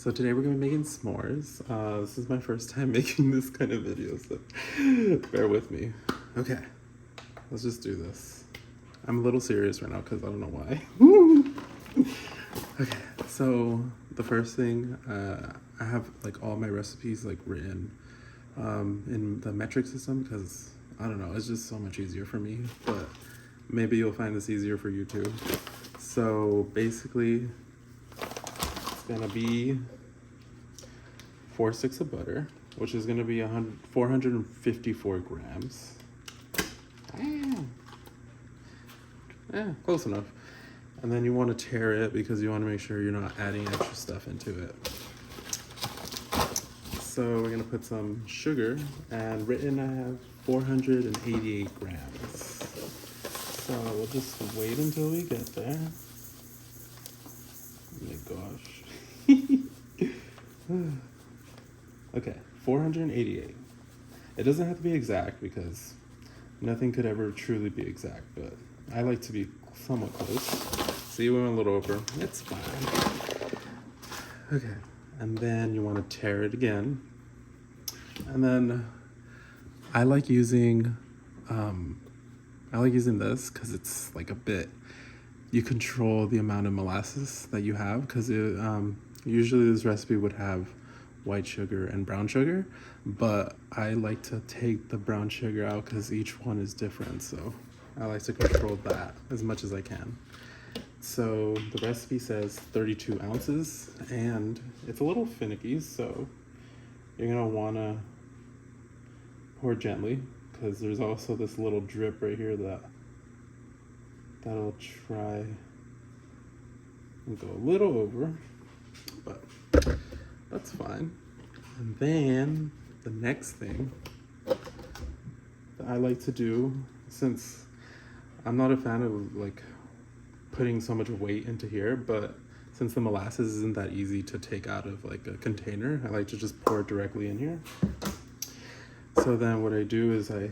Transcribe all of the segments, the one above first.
So today we're gonna be making s'mores. This is my first time making this kind of video, so bear with me. Okay, let's just do this. I'm a little serious right now because I don't know why. Okay, so the first thing, I have like all my recipes like written in the metric system because I don't know, it's just so much easier for me, but maybe you'll find this easier for you too. So basically, it's gonna be 4 sticks of butter, which is gonna be 454 grams. Close enough. And then you want to tear it because you want to make sure you're not adding extra stuff into it. So we're gonna put some sugar, and written I have 488 grams. So we'll just wait until we get there. Oh my gosh. Okay, 488. It doesn't have to be exact because nothing could ever truly be exact, but I like to be somewhat close. See, we went a little over. It's fine. Okay, and then you want to tear it again. And then I like using this because it's like a bit. You control the amount of molasses that you have because usually this recipe would have white sugar and brown sugar, but I like to take the brown sugar out because each one is different, so I like to control that as much as I can. So the recipe says 32 ounces, and it's a little finicky, so you're gonna wanna pour gently because there's also this little drip right here that'll try and go a little over, but that's fine. And then the next thing that I like to do, since I'm not a fan of like putting so much weight into here, but since the molasses isn't that easy to take out of like a container, I like to just pour it directly in here. So then what I do is I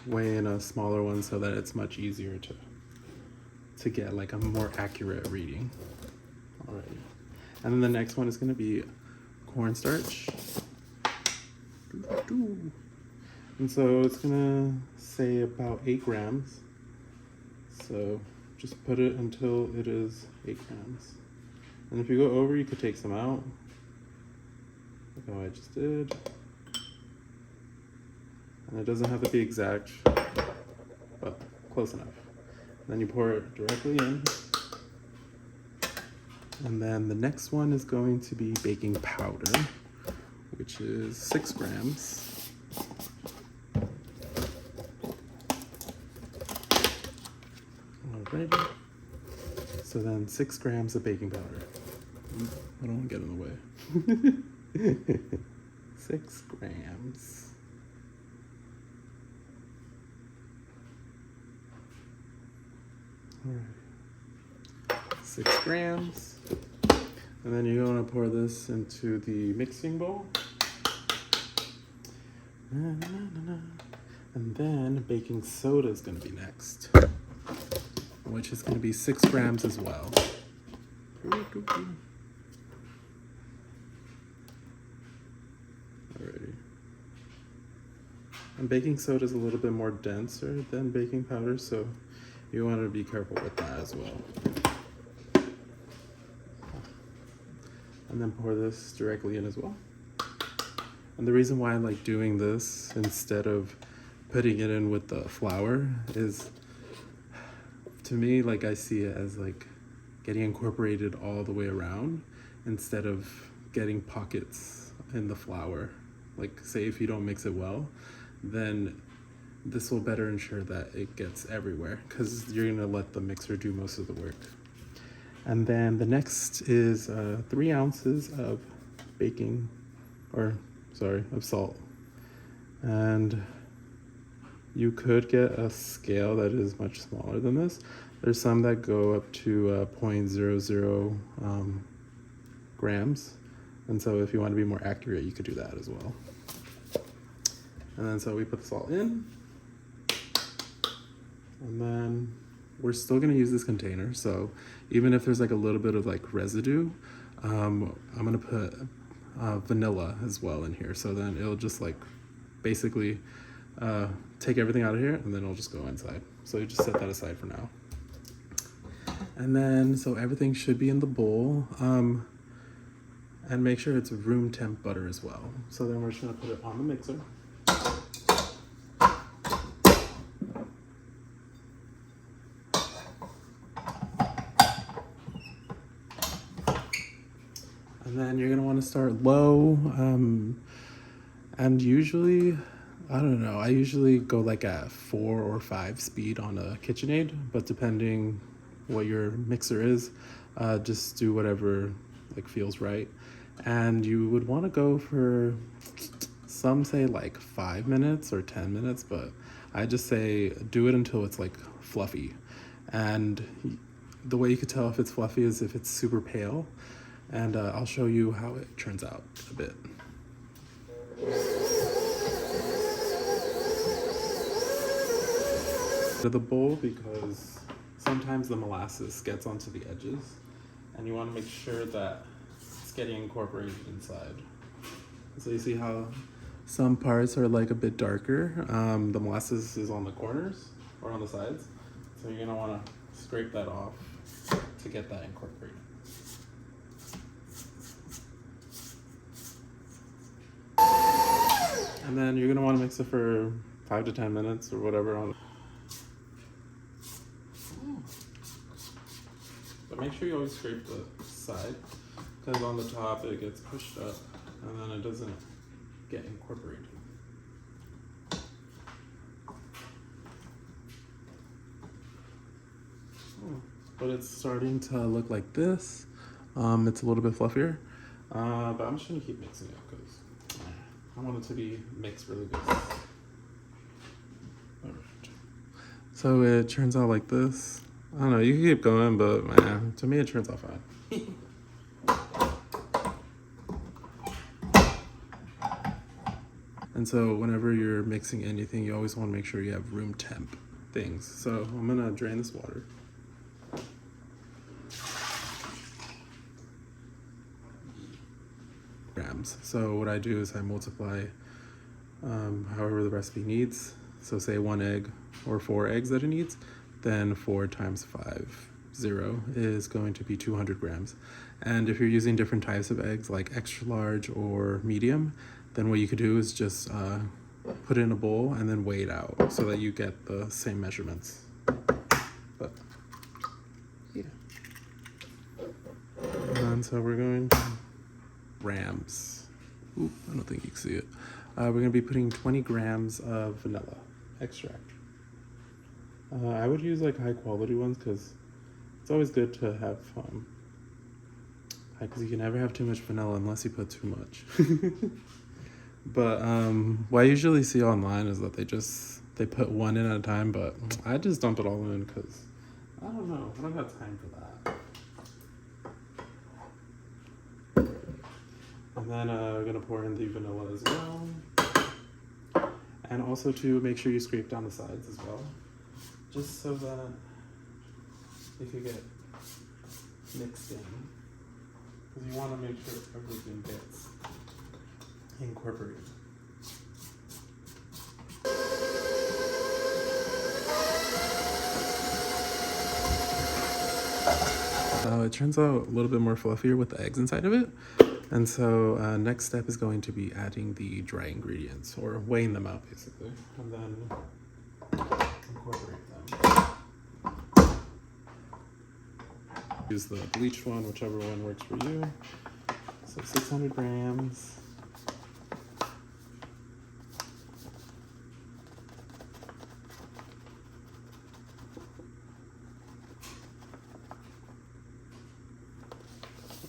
weigh in a smaller one so that it's much easier to get like a more accurate reading. Alrighty. And then the next one is gonna be cornstarch. And so it's gonna say about 8 grams. So just put it until it is 8 grams. And if you go over, you could take some out. Like how I just did. And it doesn't have to be exact, but close enough. Then you pour it directly in. And then the next one is going to be baking powder, which is 6 grams. Alrighty. So then 6 grams of baking powder. I don't want to get in the way. 6 grams. Alright. 6 grams. And then you're going to pour this into the mixing bowl. And then baking soda is going to be next, which is going to be 6 grams as well. Alrighty. And baking soda is a little bit more denser than baking powder, so you want to be careful with that as well. And then pour this directly in as well. And the reason why I like doing this instead of putting it in with the flour is, to me, like I see it as like getting incorporated all the way around instead of getting pockets in the flour. Like say if you don't mix it well, then this will better ensure that it gets everywhere because you're gonna let the mixer do most of the work. And then the next is 3 ounces of of salt. And you could get a scale that is much smaller than this. There's some that go up to 0.00 grams. And so if you want to be more accurate, you could do that as well. And then so we put the salt in. And then we're still gonna use this container. So even if there's like a little bit of like residue, I'm gonna put vanilla as well in here. So then it'll just like basically take everything out of here, and then it'll just go inside. So you just set that aside for now. And then, so everything should be in the bowl. And make sure it's room temp butter as well. So then we're just gonna put it on the mixer. And then you're gonna wanna start low. And usually, I don't know, I usually go like at 4 or 5 speed on a KitchenAid, but depending what your mixer is, just do whatever like feels right. And you would want to go for, some say like 5 minutes or 10 minutes, but I just say do it until it's like fluffy. And the way you could tell if it's fluffy is if it's super pale. And I'll show you how it turns out a bit. To the bowl, because sometimes the molasses gets onto the edges, and you want to make sure that it's getting incorporated inside. So you see how some parts are like a bit darker. The molasses is on the corners or on the sides, so you're gonna want to scrape that off to get that incorporated. And then you're gonna want to mix it for 5 to 10 minutes or whatever on. But make sure you always scrape the side, because on the top it gets pushed up and then it doesn't get incorporated. But it's starting to look like this. It's a little bit fluffier, but I'm just gonna keep mixing it because I want it to be mixed really good. Alright. So it turns out like this. I don't know, you can keep going, but man, to me it turns out fine. And so whenever you're mixing anything, you always want to make sure you have room temp things. So I'm gonna drain this water. Grams. So what I do is I multiply however the recipe needs. So say 1 egg or 4 eggs that it needs, then 4 times 5, 0 is going to be 200 grams. And if you're using different types of eggs like extra large or medium, then what you could do is just put it in a bowl and then weigh it out so that you get the same measurements. But yeah. And so we're going to grams. Oop, I don't think you can see it. We're going to be putting 20 grams of vanilla extract. I would use like high quality ones because it's always good to have, because you can never have too much vanilla unless you put too much. But what I usually see online is that they put 1 in at a time, but I just dump it all in because I don't know, I don't have time for that. And then we're gonna pour in the vanilla as well. And also to make sure you scrape down the sides as well, just so that it can get mixed in, because you want to make sure everything gets incorporated. It turns out a little bit more fluffier with the eggs inside of it. And so next step is going to be adding the dry ingredients, or weighing them out basically, and then incorporate them. Use the bleached one, whichever one works for you. So 600 grams.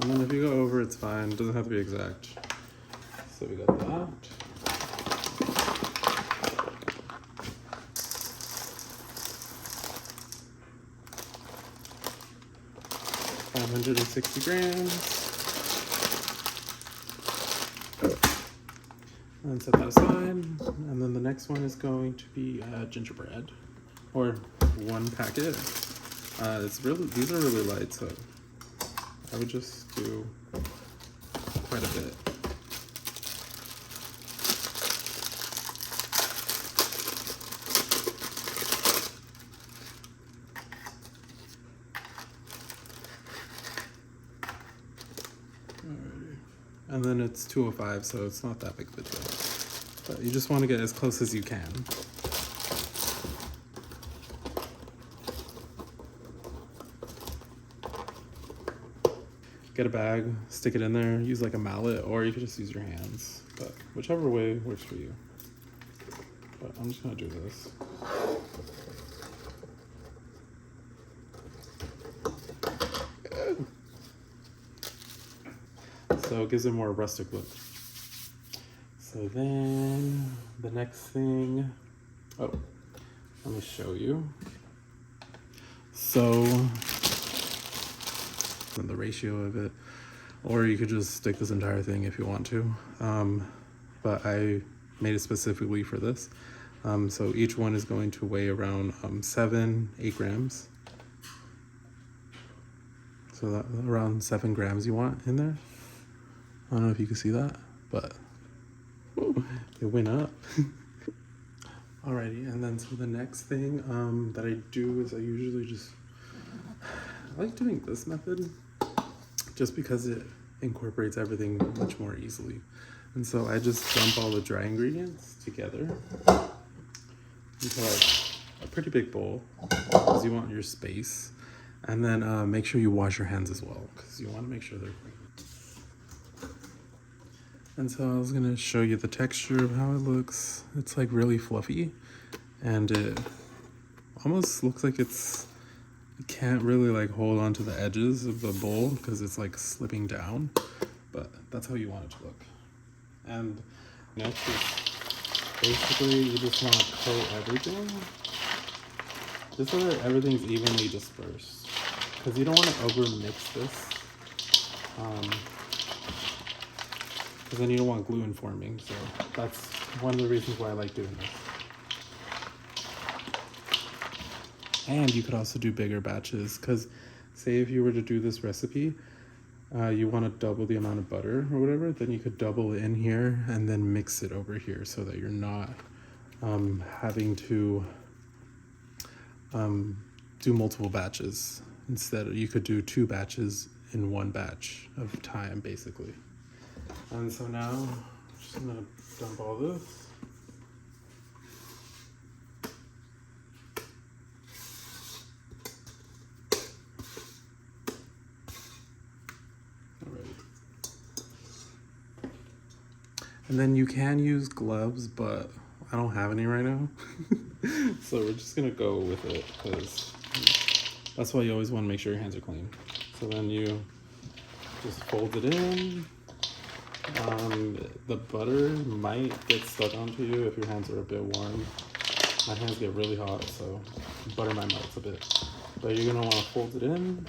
And then if you go over, it's fine. It doesn't have to be exact. So we got that. $560 grams. And set that aside. And then the next one is going to be gingerbread, or 1 packet. These are really light, so I would just do quite a bit. Alrighty. And then it's 205, so it's not that big of a deal. But you just want to get as close as you can. Get a bag, stick it in there, use like a mallet, or you could just use your hands. But whichever way works for you. But I'm just gonna do this. So it gives it a more rustic look. So then the next thing, oh, let me show you. So, and the ratio of it, or you could just stick this entire thing if you want to. But I made it specifically for this. So each one is going to weigh around 8 grams. So that around 7 grams you want in there. I don't know if you can see that, but ooh, it went up. Alrighty, and then so the next thing that I do is I usually I like doing this method just because it incorporates everything much more easily. And so I just dump all the dry ingredients together into like a pretty big bowl because you want your space. And then make sure you wash your hands as well because you want to make sure they're clean. And so I was gonna show you the texture of how it looks. It's like really fluffy and it almost looks like it can't really like hold on to the edges of the bowl because it's like slipping down, but that's how you want it to look. And next is basically you just want to coat everything just so that everything's evenly dispersed because you don't want to over mix this. Because then you don't want gluten forming, so that's one of the reasons why I like doing this. And you could also do bigger batches, because say if you were to do this recipe, you want to double the amount of butter or whatever, then you could double it in here and then mix it over here so that you're not having to do multiple batches. Instead, you could do 2 batches in 1 batch of time, basically. And so now I'm just gonna dump all this. Alright. And then you can use gloves, but I don't have any right now. So we're just gonna go with it because that's why you always want to make sure your hands are clean. So then you just fold it in. The butter might get stuck onto you if your hands are a bit warm. My hands get really hot, so butter might melt a bit. But you're gonna want to fold it in,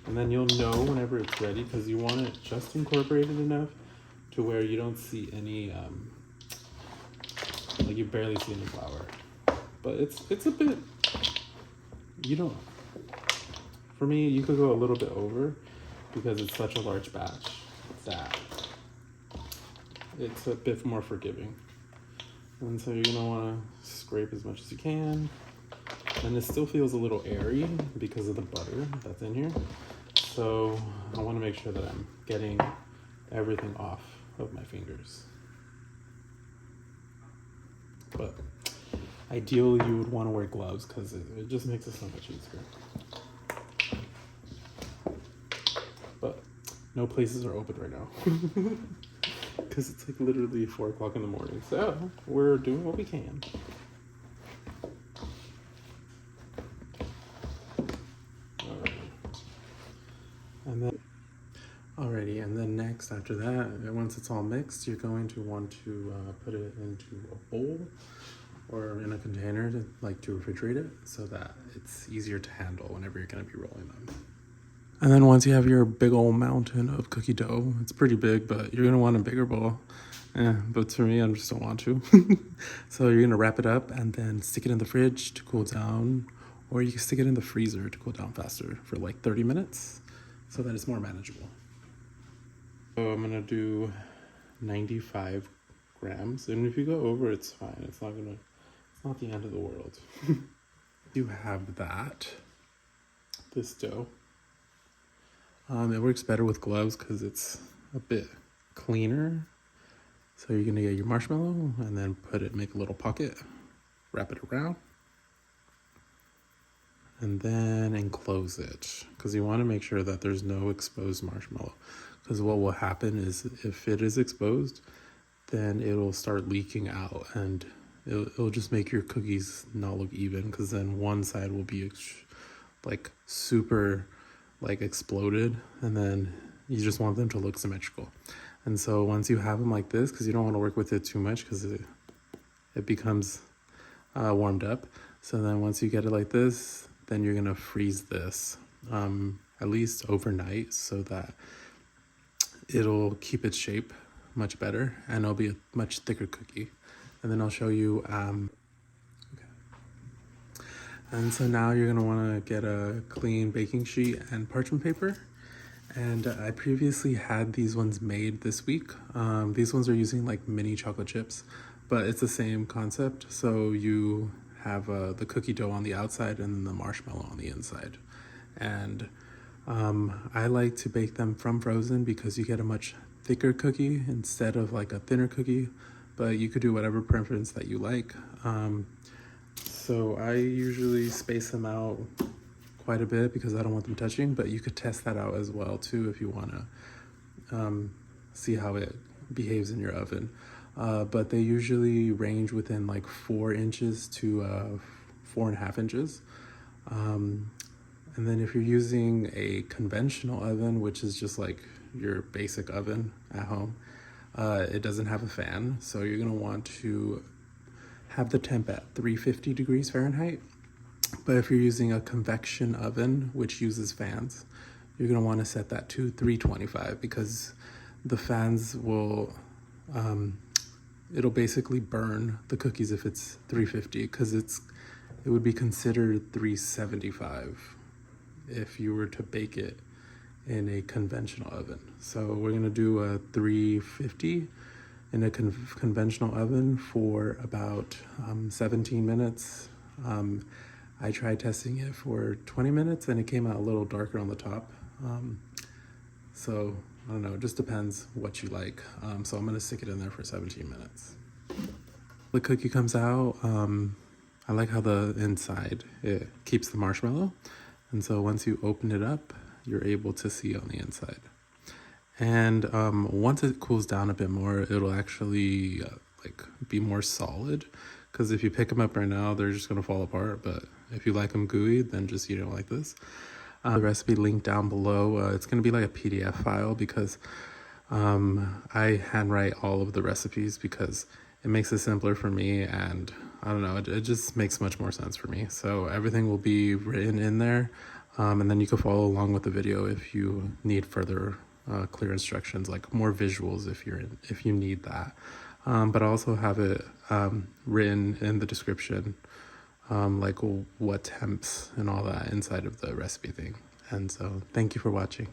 and then you'll know whenever it's ready because you want it just incorporated enough to where you don't see any, like you barely see any flour. But it's a bit, you don't. For me, you could go a little bit over because it's such a large batch that it's a bit more forgiving. And so you're gonna wanna scrape as much as you can. And it still feels a little airy because of the butter that's in here. So I wanna make sure that I'm getting everything off of my fingers. But ideally you would wanna wear gloves because it just makes it so much easier. But no places are open right now. Because it's like literally 4 o'clock in the morning. So we're doing what we can. And then next after that, once it's all mixed, you're going to want to put it into a bowl or in a container to refrigerate it so that it's easier to handle whenever you're going to be rolling them. And then once you have your big old mountain of cookie dough, it's pretty big, but you're going to want a bigger bowl. But for me, I just don't want to. So you're going to wrap it up and then stick it in the fridge to cool down, or you can stick it in the freezer to cool down faster for like 30 minutes. so that it's more manageable. So I'm gonna do 95 grams, and if you go over, it's fine. It's not the end of the world. You have this dough. It works better with gloves because it's a bit cleaner. So you're gonna get your marshmallow and then make a little pocket, wrap it around, and then enclose it because you want to make sure that there's no exposed marshmallow. Because what will happen is if it is exposed, then it'll start leaking out and it'll just make your cookies not look even, because then one side will be like super like exploded, and then you just want them to look symmetrical. And so once you have them like this, because you don't want to work with it too much because it becomes warmed up. So then once you get it like this, then you're gonna freeze this at least overnight so that it'll keep its shape much better and it'll be a much thicker cookie. And then I'll show you. Okay. And so now you're gonna wanna get a clean baking sheet and parchment paper. And I previously had these ones made this week. These ones are using like mini chocolate chips, but it's the same concept. So you have the cookie dough on the outside and then the marshmallow on the inside. And I like to bake them from frozen because you get a much thicker cookie instead of like a thinner cookie, but you could do whatever preference that you like. So I usually space them out quite a bit because I don't want them touching, but you could test that out as well too if you want to see how it behaves in your oven. But they usually range within like 4 inches to 4.5 inches. And then if you're using a conventional oven, which is just like your basic oven at home, it doesn't have a fan. So you're gonna want to have the temp at 350 degrees Fahrenheit. But if you're using a convection oven, which uses fans, you're gonna wanna set that to 325 because the fans will, it'll basically burn the cookies if it's 350 because it would be considered 375 if you were to bake it in a conventional oven. So we're gonna do a 350 in a conventional oven for about 17 minutes. I tried testing it for 20 minutes and it came out a little darker on the top. So I don't know, it just depends what you like. So I'm gonna stick it in there for 17 minutes. The cookie comes out. I like how the inside, it keeps the marshmallow. And so once you open it up, you're able to see on the inside. And once it cools down a bit more, it'll actually like be more solid. Because if you pick them up right now, they're just gonna fall apart. But if you like them gooey, then just eat it like this. The recipe linked down below. It's gonna be like a PDF file because I handwrite all of the recipes because it makes it simpler for me, and I don't know, it just makes much more sense for me. So everything will be written in there, and then you can follow along with the video if you need further clear instructions, like more visuals if you need that. But I also have it written in the description, like what temps and all that inside of the recipe thing. And so thank you for watching.